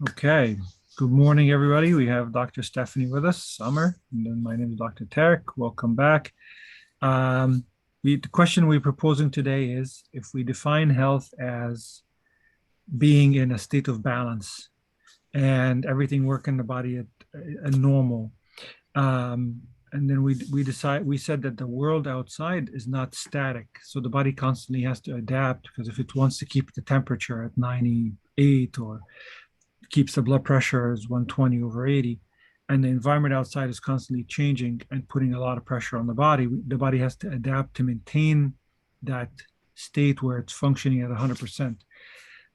Okay. Good morning, everybody. We have Dr. Stephanie with us, Summer, and then my name is Dr. Tarek. Welcome back. Um, the question we're proposing today is if we define health as being in a state of balance and everything work in the body at normal. And then we said that the world outside is not static. So the body constantly has to adapt because if it wants to keep the temperature at 98 or keeps the blood pressure as 120 over 80 and the environment outside is constantly changing and putting a lot of pressure on the body has to adapt to maintain that state where it's functioning at 100%.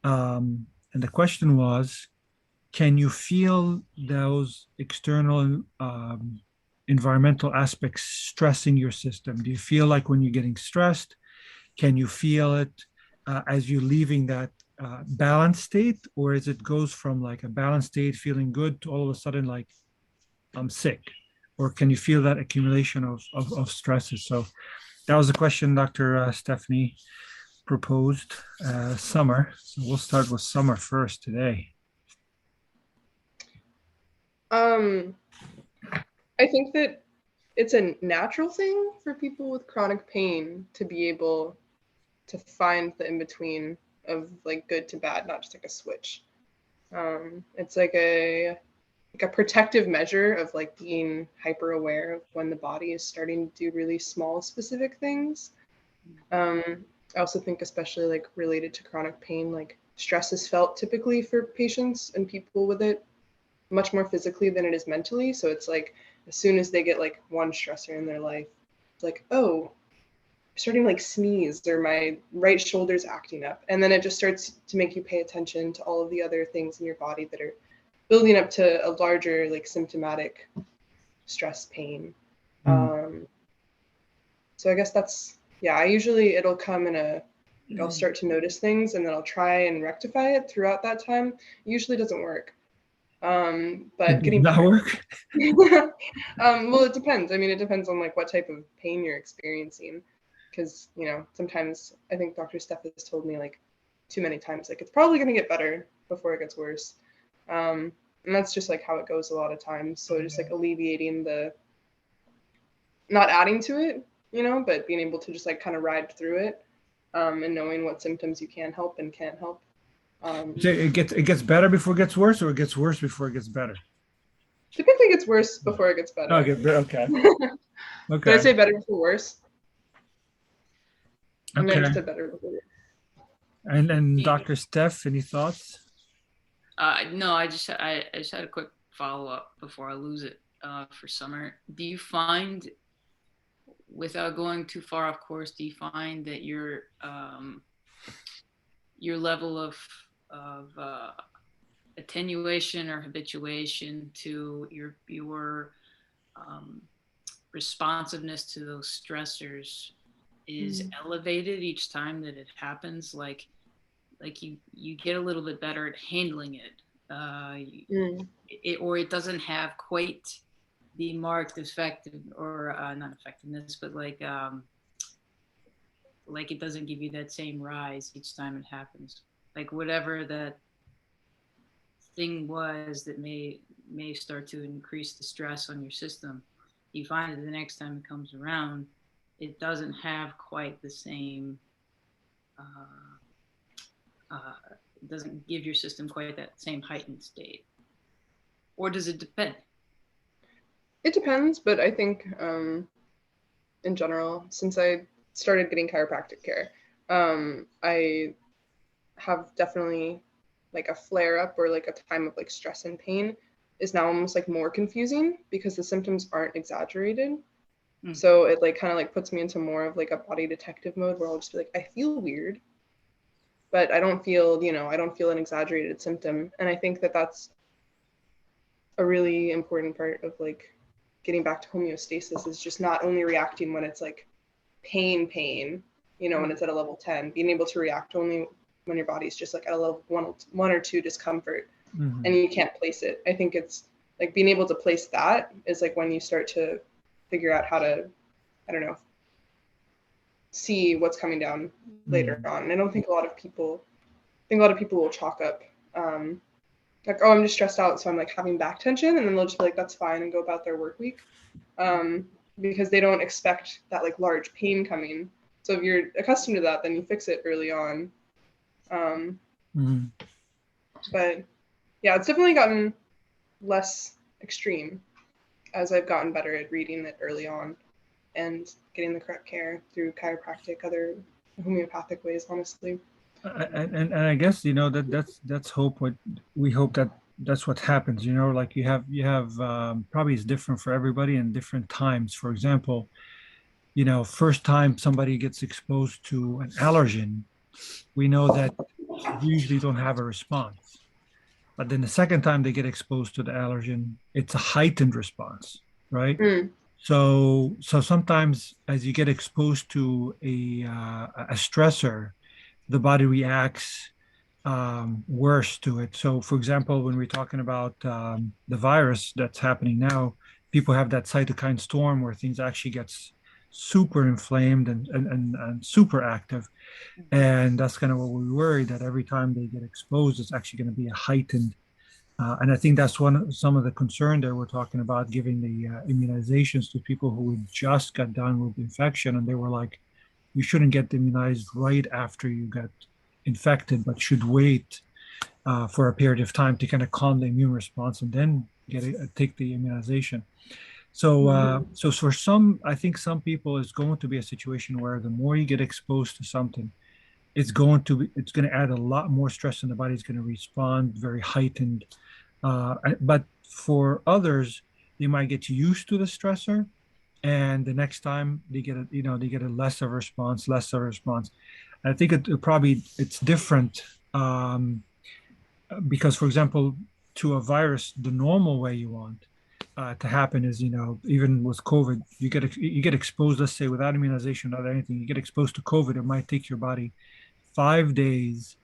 And the question was, can you feel those external environmental aspects stressing your system? Do you feel like when you're getting stressed, can you feel it as you're leaving that balanced state, or is it goes from like a balanced state feeling good to all of a sudden like I'm sick? Or can you feel that accumulation of stresses? So that was the question Dr. Stephanie proposed, Summer. So we'll start with Summer first today. I think that it's a natural thing for people with chronic pain to be able to find the in-between of like good to bad, not just like a switch. It's like a protective measure of like being hyper aware of when the body is starting to do really small specific things. I also think especially like related to chronic pain, like stress is felt typically for patients and people with it much more physically than it is mentally. So it's like as soon as they get like one stressor in their life, it's like, oh, I'm starting to like sneeze or my right shoulder's acting up. And then it just starts to make you pay attention to all of the other things in your body that are building up to a larger like symptomatic stress pain. So I guess that's, yeah, I usually it'll come in I'll start to notice things and then I'll try and rectify it throughout that time. It usually doesn't work. But getting That work? well, it depends. I mean, it depends on like what type of pain you're experiencing. Because, sometimes I think Dr. Steph has told me like too many times, like it's probably going to get better before it gets worse. And that's just like how it goes a lot of times. So just like alleviating not adding to it, but being able to just like kind of ride through it, and knowing what symptoms you can help and can't help. So it gets better before it gets worse, or it gets worse before it gets better? Typically it gets worse before it gets better. Okay. Okay. Did I say better before worse? Okay. I just said better before worse. And Dr. Steph, any thoughts? No, I just had a quick follow-up before I lose it for Summer. Do you find, without going too far off course, do you find that your level of attenuation or habituation to your responsiveness to those stressors is elevated each time that it happens? Like you get a little bit better at handling it, or it doesn't have quite the marked effect or not effectiveness, but like it doesn't give you that same rise each time it happens. Like whatever that thing was that may start to increase the stress on your system, you find that the next time it comes around, it doesn't have quite the same. It doesn't give your system quite that same heightened state. Or does it depend? It depends, but I think in general, since I started getting chiropractic care, I have definitely like a flare up or like a time of like stress and pain is now almost like more confusing because the symptoms aren't exaggerated. So it like kind of like puts me into more of like a body detective mode where I'll just be like, I feel weird, but I don't feel an exaggerated symptom. And I think that that's a really important part of like getting back to homeostasis, is just not only reacting when it's like pain, when it's at a level 10, being able to react only when your body's just like at a level one or two discomfort, and you can't place it. I think it's like being able to place that is like when you start to figure out how to, I don't know, see what's coming down later on. And I think a lot of people will chalk up like, oh, I'm just stressed out, so I'm like having back tension, and then they'll just be like, that's fine, and go about their work week, because they don't expect that like large pain coming. So if you're accustomed to that, then you fix it early on. But yeah, it's definitely gotten less extreme as I've gotten better at reading it early on and getting the correct care through chiropractic, other homeopathic ways, honestly. And I guess, you know, that's hope. What we hope that that's what happens, you know, like you have probably it's different for everybody in different times. For example, you know, first time somebody gets exposed to an allergen, we know that usually don't have a response. But then the second time they get exposed to the allergen, it's a heightened response, right? Mm. So sometimes as you get exposed to a stressor, the body reacts worse to it. So, for example, when we're talking about the virus that's happening now, people have that cytokine storm where things actually gets super inflamed and super active. And that's kind of what we worry that every time they get exposed, it's actually going to be a heightened. And I think that's some of the concern that we're talking about giving the immunizations to people who just got done with the infection, and they were like, you shouldn't get immunized right after you get infected, but should wait for a period of time to kind of calm the immune response and then take the immunization. So for some, I think some people, it's going to be a situation where the more you get exposed to something, it's going to add a lot more stress in the body. It's going to respond very heightened. But for others, they might get used to the stressor, and the next time they get a, you know, they get a less of a response, less of a response. I think it probably it's different because, for example, to a virus, the normal way you want to happen is, you know, even with COVID, you get exposed, let's say, without immunization, without anything, you get exposed to COVID. It might take your body 5 days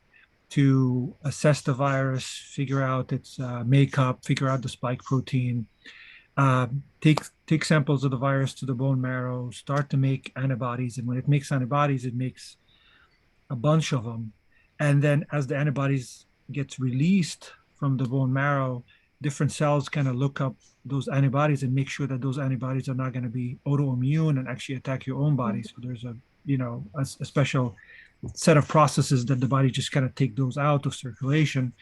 to assess the virus, figure out its makeup, figure out the spike protein, take samples of the virus to the bone marrow, start to make antibodies, and when it makes antibodies, it makes a bunch of them, and then as the antibodies gets released from the bone marrow, different cells kind of look up those antibodies and make sure that those antibodies are not going to be autoimmune and actually attack your own body. So there's a, you know, a special set of processes that the body just kind of take those out of circulation,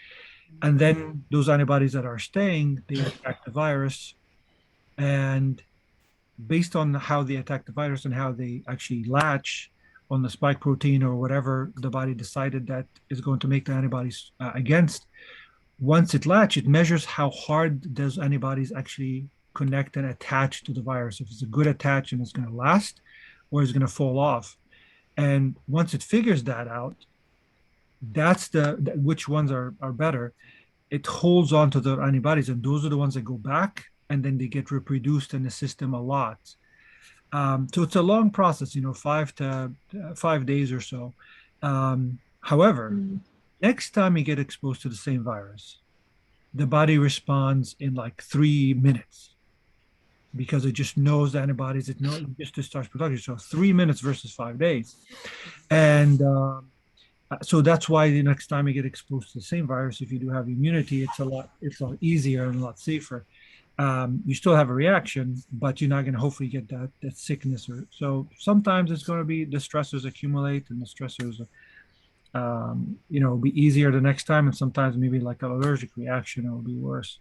and then those antibodies that are staying, they attack the virus, and based on how they attack the virus and how they actually latch on the spike protein or whatever the body decided that is going to make the antibodies against, once it latch, it measures how hard those antibodies actually connect and attach to the virus. If it's a good attach and it's going to last, or it's going to fall off. And once it figures that out, that's which ones are better. It holds on to the antibodies, and those are the ones that go back and then they get reproduced in the system a lot. So it's a long process, you know, 5 days or so. However, next time you get exposed to the same virus, the body responds in like 3 minutes because it just knows the antibodies. It knows it just starts production. So 3 minutes versus 5 days, and so that's why the next time you get exposed to the same virus, if you do have immunity, it's a lot easier and a lot safer. You still have a reaction, but you're not going to hopefully get that sickness. Or so sometimes it's going to be the stressors accumulate, and the stressors, you know, be easier the next time, and sometimes maybe like an allergic reaction, it will be worse.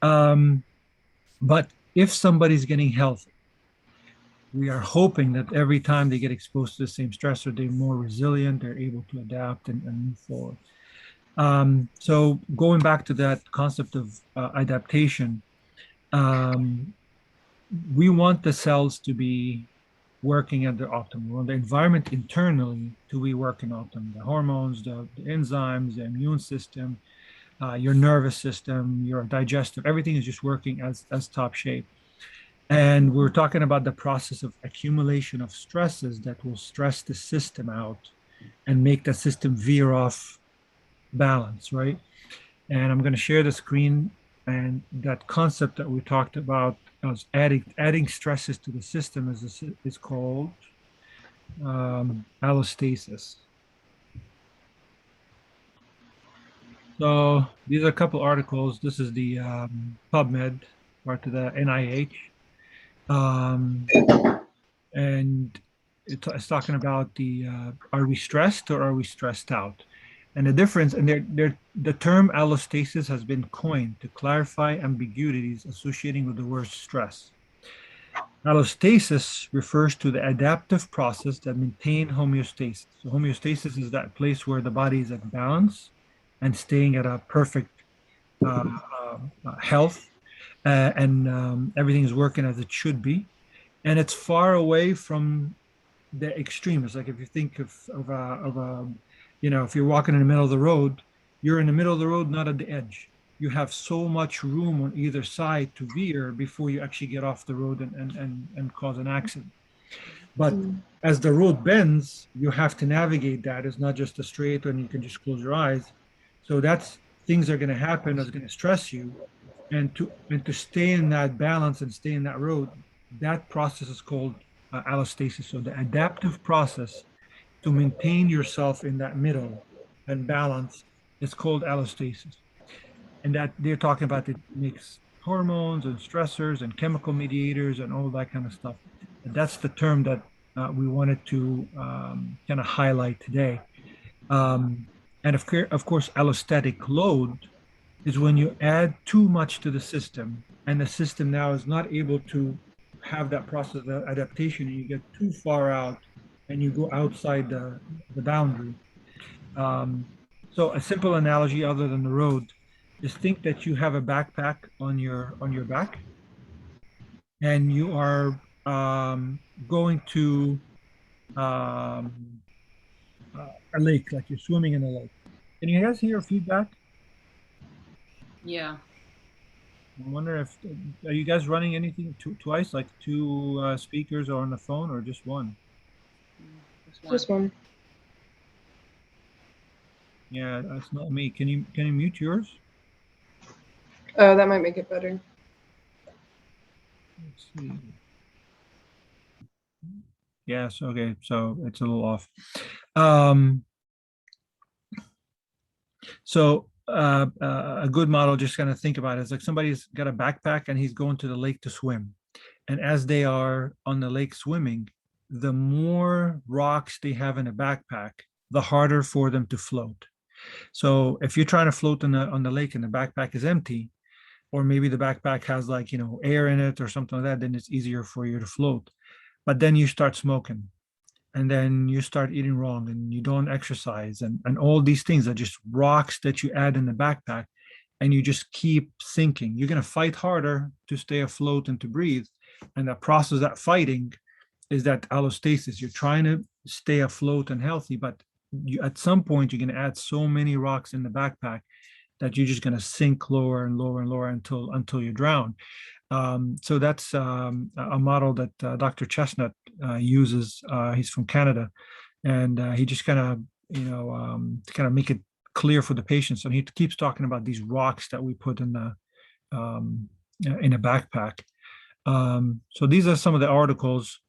But if somebody's getting healthy, we are hoping that every time they get exposed to the same stressor, they're more resilient, they're able to adapt and move forward. So going back to that concept of adaptation, we want the cells to be working at their optimum. We want the environment internally to be working optimum. The hormones, the enzymes, the immune system, your nervous system, your digestive, everything is just working as top shape. And we're talking about the process of accumulation of stresses that will stress the system out and make the system veer off balance, right? And I'm going to share the screen, and that concept that we talked about as adding stresses to the system is called allostasis. So these are a couple articles. This is the PubMed, part of the NIH. Um, and it's talking about the are we stressed or are we stressed out? And the difference, and the term allostasis has been coined to clarify ambiguities associating with the word stress. Allostasis refers to the adaptive process that maintain homeostasis. So homeostasis is that place where the body is at balance and staying at a perfect health, and everything is working as it should be. And it's far away from the extremes. Like if you think of a, if you're walking in the middle of the road, you're in the middle of the road, not at the edge. You have so much room on either side to veer before you actually get off the road and cause an accident. But Mm. as the road bends, you have to navigate that. It's not just a straight and you can just close your eyes. So that's things are going to happen that's going to stress you. And to stay in that balance and stay in that road, that process is called allostasis. So the adaptive process to maintain yourself in that middle and balance is called allostasis. And that they're talking about it makes hormones and stressors and chemical mediators and all that kind of stuff. And that's the term that we wanted to kind of highlight today. Um, and of course, allostatic load is when you add too much to the system and the system now is not able to have that process of adaptation and you get too far out and you go outside the boundary. Um, so a simple analogy other than the road is think that you have a backpack on your back and you are going to um, a lake, like you're swimming in a lake. Can you guys hear feedback? Yeah. I wonder if are you guys running anything twice, like two speakers or on the phone, or just one? Just one. Just one. Yeah, that's not me. Can you mute yours? That might make it better. Let's see. Yes, okay, so it's a little off. Um, a good model, just kind of think about it, is like somebody's got a backpack and he's going to the lake to swim. And as they are on the lake swimming, the more rocks they have in a backpack, the harder for them to float. So if you're trying to float on the lake and the backpack is empty, or maybe the backpack has like air in it or something like that, then it's easier for you to float. But then you start smoking, and then you start eating wrong, and you don't exercise, and all these things are just rocks that you add in the backpack, and you just keep sinking. You're going to fight harder to stay afloat and to breathe, and the process of that fighting is that allostasis. You're trying to stay afloat and healthy, but at some point you're going to add so many rocks in the backpack that you're just going to sink lower and lower and lower until you drown. So that's a model that Dr. Chestnut uses. He's from Canada, and he just kind of to kind of make it clear for the patients. And he keeps talking about these rocks that we put in a backpack. So these are some of the articles,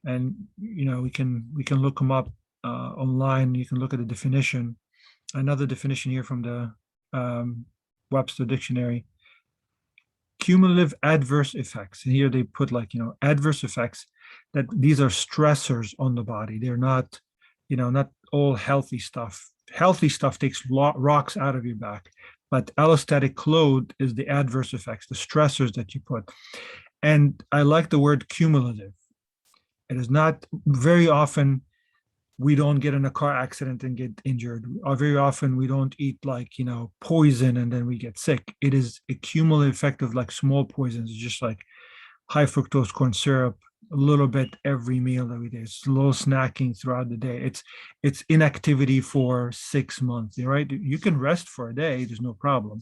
and we can look them up online. You can look at the definition. Another definition here from the Webster Dictionary: cumulative adverse effects. And here they put like adverse effects, that these are stressors on the body. They're not not all healthy stuff. Healthy stuff takes rocks out of your back, but allostatic load is the adverse effects, the stressors that you put. And I like the word cumulative. It is not very often we don't get in a car accident and get injured. Or very often we don't eat like, poison and then we get sick. It is a cumulative effect of like small poisons, just like high fructose corn syrup, a little bit every meal that we do. It's slow snacking throughout the day. It's inactivity for 6 months, right? You can rest for a day, there's no problem.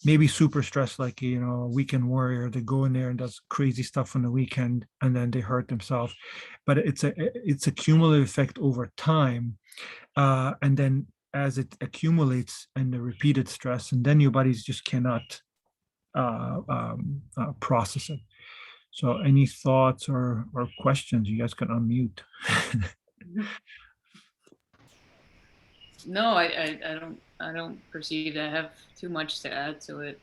Maybe super stressed, like a weekend warrior that go in there and does crazy stuff on the weekend and then they hurt themselves. But it's a cumulative effect over time, and then as it accumulates and the repeated stress, and then your bodies just cannot process it. So any thoughts or questions? You guys can unmute. No, I don't perceive that I have too much to add to it.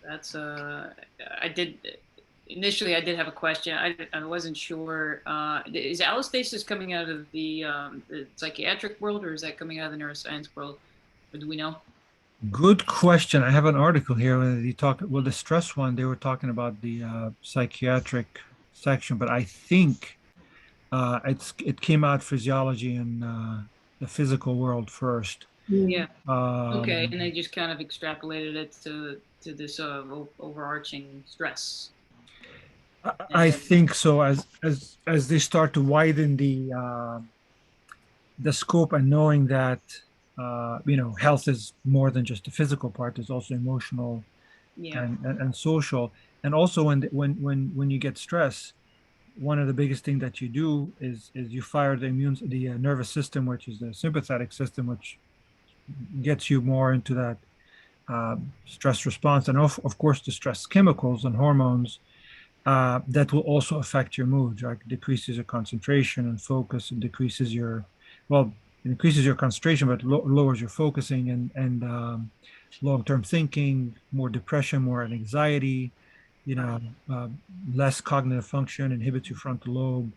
That's I did initially I did have a question. I wasn't sure. Is allostasis coming out of the psychiatric world, or is that coming out of the neuroscience world? Or do we know? Good question. I have an article here where you talk, well, the stress one, they were talking about the psychiatric section, but I think it came out physiology and the physical world first. Mm. Yeah. Okay, Um, and they just kind of extrapolated it to this overarching stress. I And think so. As they start to widen the scope and knowing that health is more than just the physical part, there's also emotional yeah, and social. And also when you get stress, one of the biggest thing that you do is you fire the nervous system, which is the sympathetic system, which gets you more into that stress response, and of course the stress chemicals and hormones that will also affect your mood, like decreases your concentration and focus, and decreases your, well, it increases your concentration, but lowers your focusing and long-term thinking, more depression, more anxiety, you know, uh, less cognitive function, inhibits your frontal lobe,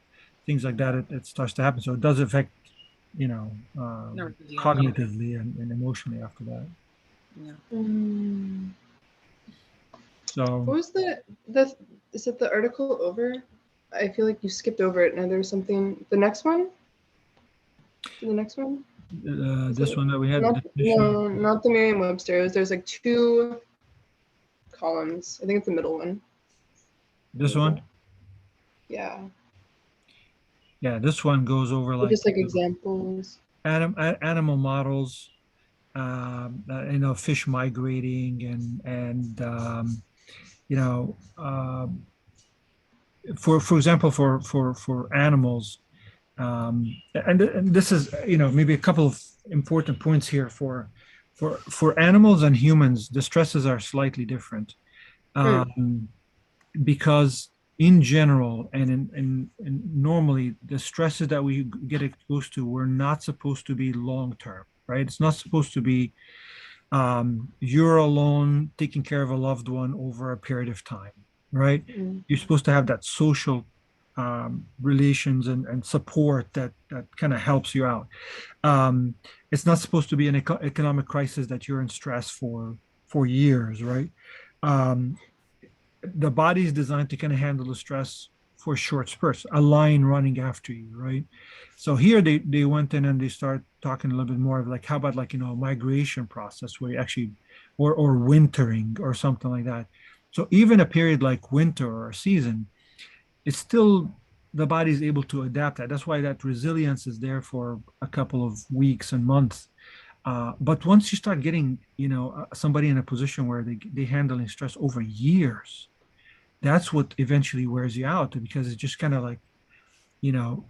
things like that. It starts to happen. So it does affect, you know, neurophysiology. cognitively and emotionally after that. Yeah. Mm. So What was the is it the article over? I feel like you skipped over it. Now there's something. The next one? The next one? Is this it one that we had, not? definition, No, not the Merriam-Webster. There's like two columns. I think it's the middle one. this one. Yeah. Yeah, this one goes over They're like just like examples. animal models, fish migrating and you know, for example, for animals, and this is maybe a couple of important points here for animals and humans, the stresses are slightly different. Mm. Because in general and normally the stresses that we get exposed to were not supposed to be long term, right? It's not supposed to be you're alone taking care of a loved one over a period of time, right? Mm. You're supposed to have that social relations and support that kind of helps you out. um, it's not supposed to be an economic crisis that you're in stress for years, right? um, the body is designed to kind of handle the stress for short spurts, a lion running after you, right? So here they went in and they start talking a little bit more of like, how about like, a migration process where you actually, or wintering or something like that. So even a period like winter or a season, it's still, the body is able to adapt that. That's why that resilience is there for a couple of weeks and months. But once you start getting, somebody in a position where they handling stress over years, that's what eventually wears you out, because it's just kind of like, you know,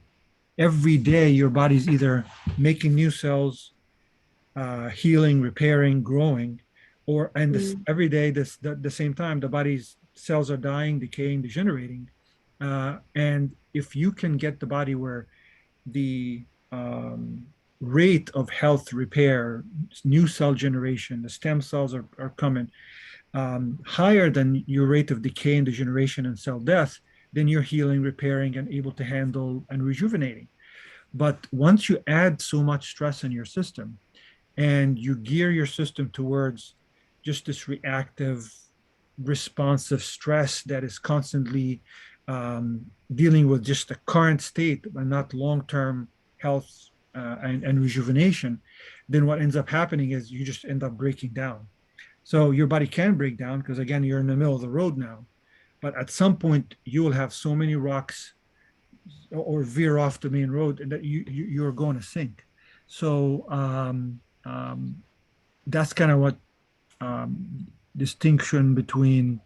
every day your body's either making new cells, healing, repairing, growing, or and this Mm. every day the same time the body's cells are dying, decaying, degenerating. And if you can get the body where the rate of health repair, new cell generation, the stem cells are coming higher than your rate of decay and degeneration and cell death, then you're healing, repairing, and able to handle and rejuvenating. But once you add so much stress in your system and you gear your system towards just this reactive, responsive stress that is constantly dealing with just the current state and not long term health and rejuvenation, then what ends up happening is you just end up breaking down. So your body can break down because again, you're in the middle of the road now. But at some point, you will have so many rocks or veer off the main road and that you're going to sink. So that's kind of what distinction between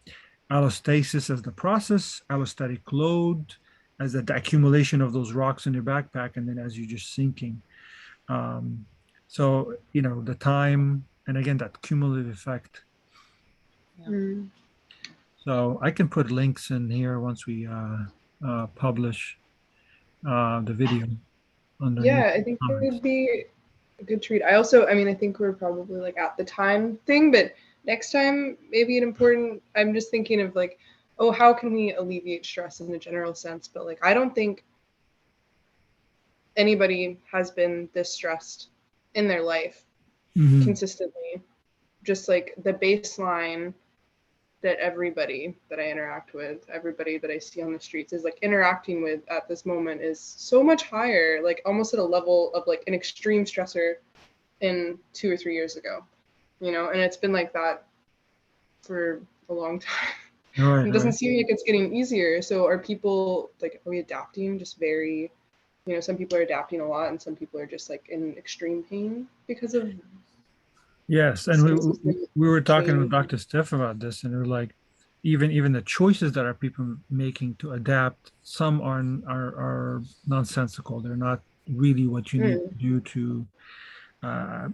allostasis as the process, allostatic load as the accumulation of those rocks in your backpack, and then as you're just sinking. Um, so the time and again that cumulative effect. Yeah. Mm. So I can put links in here once we publish the video. underneath. Yeah, I think it comments. would be a good treat. I think we're probably like at the time thing, but next time maybe an important. I'm just thinking of like, oh, how can we alleviate stress in a general sense? But like, I don't think anybody has been this stressed in their life Mhm. consistently. Just like the baseline that everybody that I interact with, everybody that I see on the streets is like interacting with at this moment is so much higher, like almost at a level of like an extreme stressor in 2 or 3 years ago, and it's been like that for a long time. Right, It doesn't right. seem like it's getting easier. So are people like, are we adapting just very, some people are adapting a lot and some people are just like in extreme pain because of Yes, and consistent we were talking with change. Dr. Steph about this, and we're like, even the choices that are people making to adapt, some are nonsensical. They're not really what you need to Mm, do to,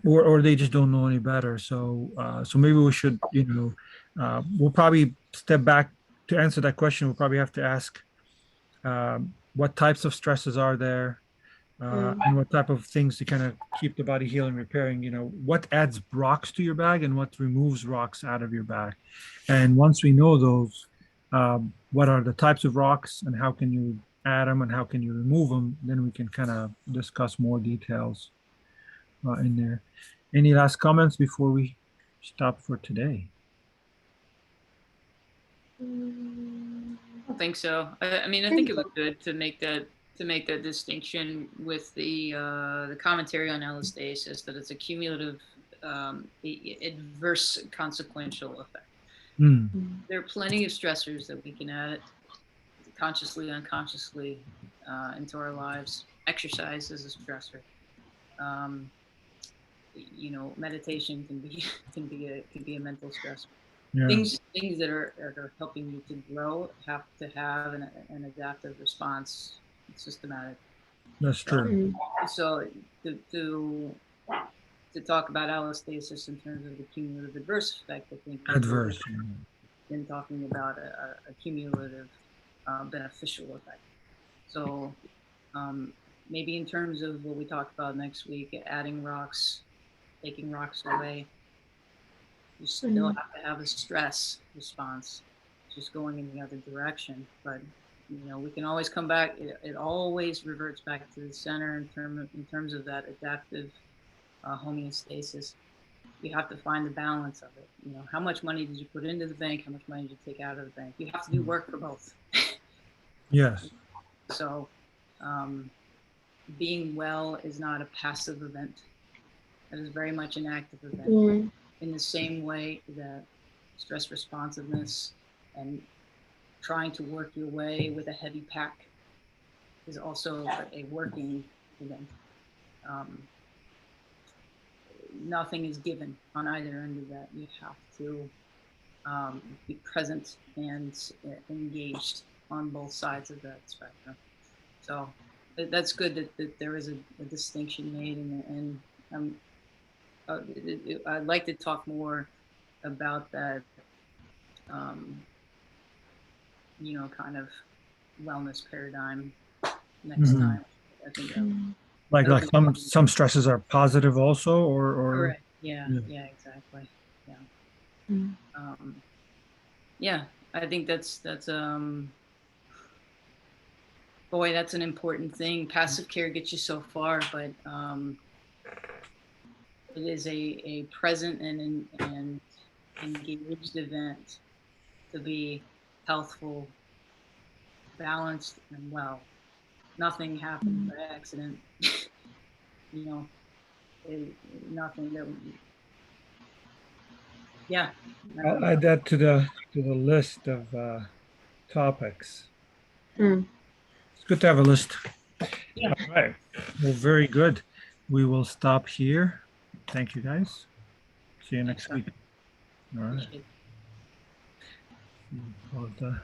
or they just don't know any better. So maybe we should, we'll probably step back to answer that question. We'll probably have to ask, what types of stresses are there, mm, and what type of things to kind of keep the body healing, repairing, what adds rocks to your bag and what removes rocks out of your bag. And once we know those, what are the types of rocks and how can you add them and how can you remove them, then we can kind of discuss more details in there. Any last comments before we stop for today? mm. I don't think so. I mean, I I think think it was so. good to make that distinction with the commentary on allostasis that it's a cumulative adverse consequential effect. Mm, Mm, There are plenty of stressors that we can add consciously, unconsciously into our lives. Exercise is a stressor. Um, meditation can be can be a mental stressor. yeah, Things that are helping you to grow have to have an adaptive response systematic. that's So true. mm, so to talk about allostasis in terms of the cumulative adverse effect, I think we've really Adverse. been talking about a cumulative beneficial effect. So um, maybe in terms of what we talked about next week, adding rocks, taking rocks away, you still mm, have to have a stress response, just going in the other direction. But we can always come back. It always reverts back to the center in terms of that adaptive homeostasis. You have to find the balance of it. How much money did you put into the bank? How much money did you take out of the bank? You have to do work for both. Yes. So, um, being well is not a passive event. It is very much an active event. mm, In the same way that stress responsiveness and trying to work your way with a heavy pack is also a working event. Um, Nothing is given on either end of that. You have to be present and engaged on both sides of that spectrum. So that's good that there is a distinction made, and um, I'd like to talk more about that, um, kind of wellness paradigm next Mhm. time. I think mm, that'll Like be some stresses are positive also, or correct. Yeah, yeah. yeah, exactly. Yeah. mm. Um, yeah, I think that's boy, that's an important thing. Passive care gets you so far, but it is a present and engaged event to be healthful, balanced, and well. Nothing happens by accident. you know, it, nothing that. Yeah, I I'll don't add know. that to the list of topics. Mm. It's good to have a list. Yeah. All right. Well, very good. We will stop here. Thank you, guys. See you Thanks, next Doc. week. All right. Appreciate it. Hold,